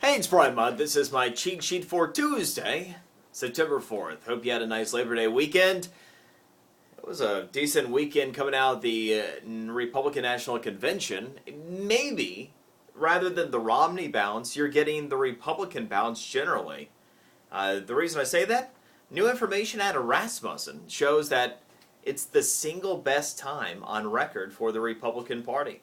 Hey, it's Brian Mudd. This is my cheat sheet for Tuesday, September 4th. Hope you had a nice Labor Day weekend. It was a decent weekend coming out of the Republican National Convention. Maybe, rather than the Romney bounce, you're getting the Republican bounce generally. The reason I say that? New information out of Rasmussen shows that it's the single best time on record for the Republican Party.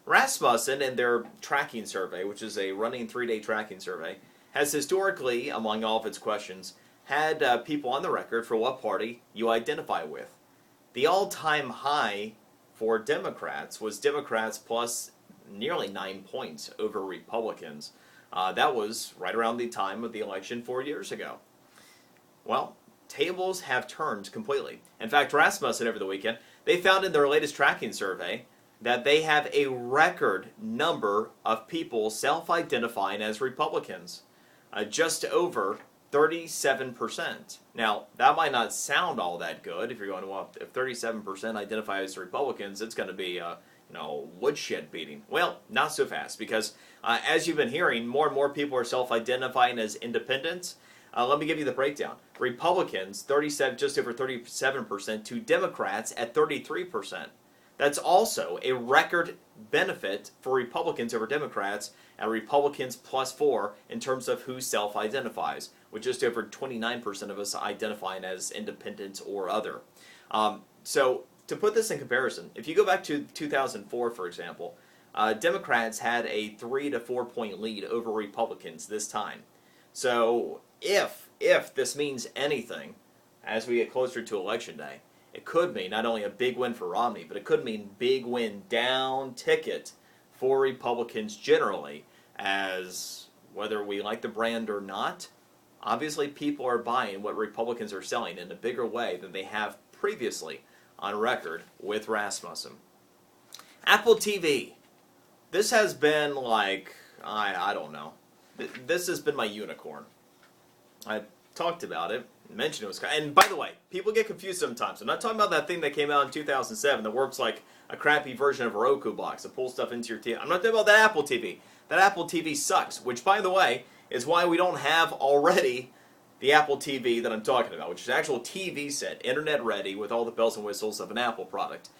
Rasmussen, in their tracking survey, which is a running 3-day tracking survey, has historically, among all of its questions, had people on the record for what party you identify with. The all-time high for Democrats was Democrats plus nearly 9 points over Republicans. That was right around the time of the election 4 years ago. Well, tables have turned completely. In fact, Rasmussen over the weekend, they found in their latest tracking survey that they have a record number of people self-identifying as Republicans, just over 37%. Now, that might not sound all that good if you're going, well, if 37% identify as Republicans, it's going to be woodshed beating. Well, not so fast, because as you've been hearing, more and more people are self-identifying as independents. Let me give you the breakdown. Republicans, just over 37%, to Democrats at 33%. That's also a record benefit for Republicans over Democrats, and Republicans plus 4 in terms of who self-identifies, with just over 29% of us identifying as independent or other. So to put this in comparison, if you go back to 2004, for example, Democrats had a 3 to 4 point lead over Republicans this time. So if this means anything as we get closer to Election Day, it could mean not only a big win for Romney, but it could mean big win down ticket for Republicans generally, as whether we like the brand or not, obviously people are buying what Republicans are selling in a bigger way than they have previously on record with Rasmussen. Apple TV. This has been like, I don't know. This has been my unicorn. I talked about it. Mentioned it was, and by the way, people get confused sometimes. I'm not talking about that thing that came out in 2007 that works like a crappy version of a Roku box that pulls stuff into your TV. I'm not talking about that Apple TV. That Apple TV sucks, which, by the way, is why we don't have already the Apple TV that I'm talking about, which is an actual TV set, internet ready, with all the bells and whistles of an Apple product.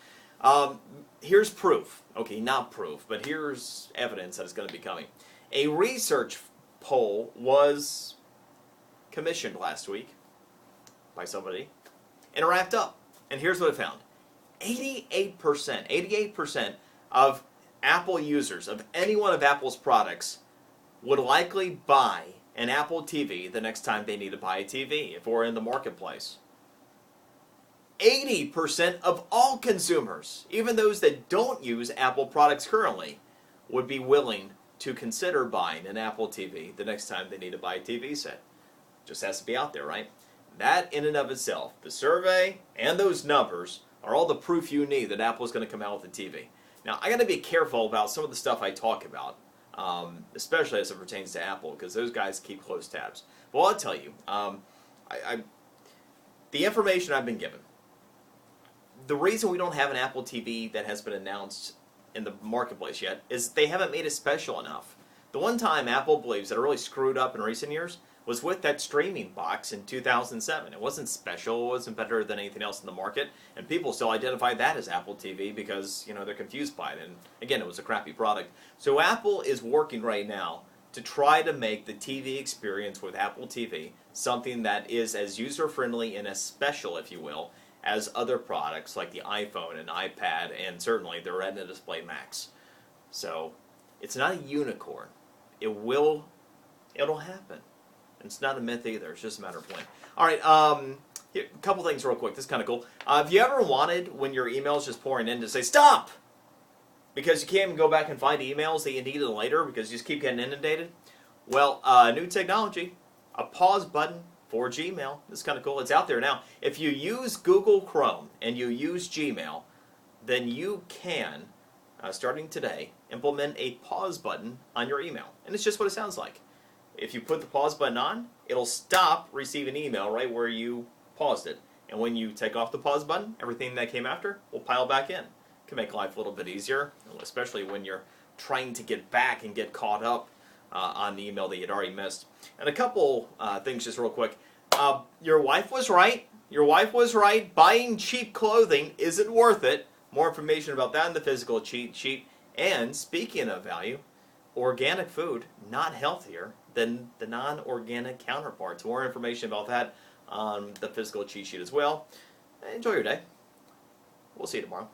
Here's proof. Okay, not proof, but here's evidence that it's going to be coming. A research poll was commissioned last week by somebody, and it wrapped up. And here's what I found. 88% of Apple users, of any one of Apple's products, would likely buy an Apple TV the next time they need to buy a TV, if we're in the marketplace. 80% of all consumers, even those that don't use Apple products currently, would be willing to consider buying an Apple TV the next time they need to buy a TV set. Just has to be out there, right? That in and of itself, the survey and those numbers are all the proof you need that Apple is going to come out with a TV. Now, I got to be careful about some of the stuff I talk about, especially as it pertains to Apple, because those guys keep close tabs. Well, I'll tell you, the information I've been given, the reason we don't have an Apple TV that has been announced in the marketplace yet is they haven't made it special enough. The one time Apple believes that it really screwed up in recent years was with that streaming box in 2007. It wasn't special, it wasn't better than anything else in the market, and people still identify that as Apple TV because, they're confused by it, and again, it was a crappy product. So Apple is working right now to try to make the TV experience with Apple TV something that is as user-friendly and as special, if you will, as other products like the iPhone and iPad and certainly the Retina Display Max. So it's not a unicorn. It'll happen. It's not a myth either. It's just a matter of when. All right, here, a couple things real quick. This is kind of cool. Have you ever wanted, when your email's just pouring in, to say, stop! Because you can't even go back and find emails that you needed later because you just keep getting inundated? Well, new technology, a pause button for Gmail. This is kind of cool. It's out there now. If you use Google Chrome and you use Gmail, then you can, starting today, implement a pause button on your email. And it's just what it sounds like. If you put the pause button on, it'll stop receiving email right where you paused it. And when you take off the pause button, everything that came after will pile back in. It can make life a little bit easier, especially when you're trying to get back and get caught up on the email that you'd already missed. And a couple things just real quick. Your wife was right. Your wife was right. Buying cheap clothing isn't worth it. More information about that in the physical cheat sheet. And speaking of value, organic food not healthier than the non-organic counterparts. More information about that on the physical cheat sheet as well. Enjoy your day. We'll see you tomorrow.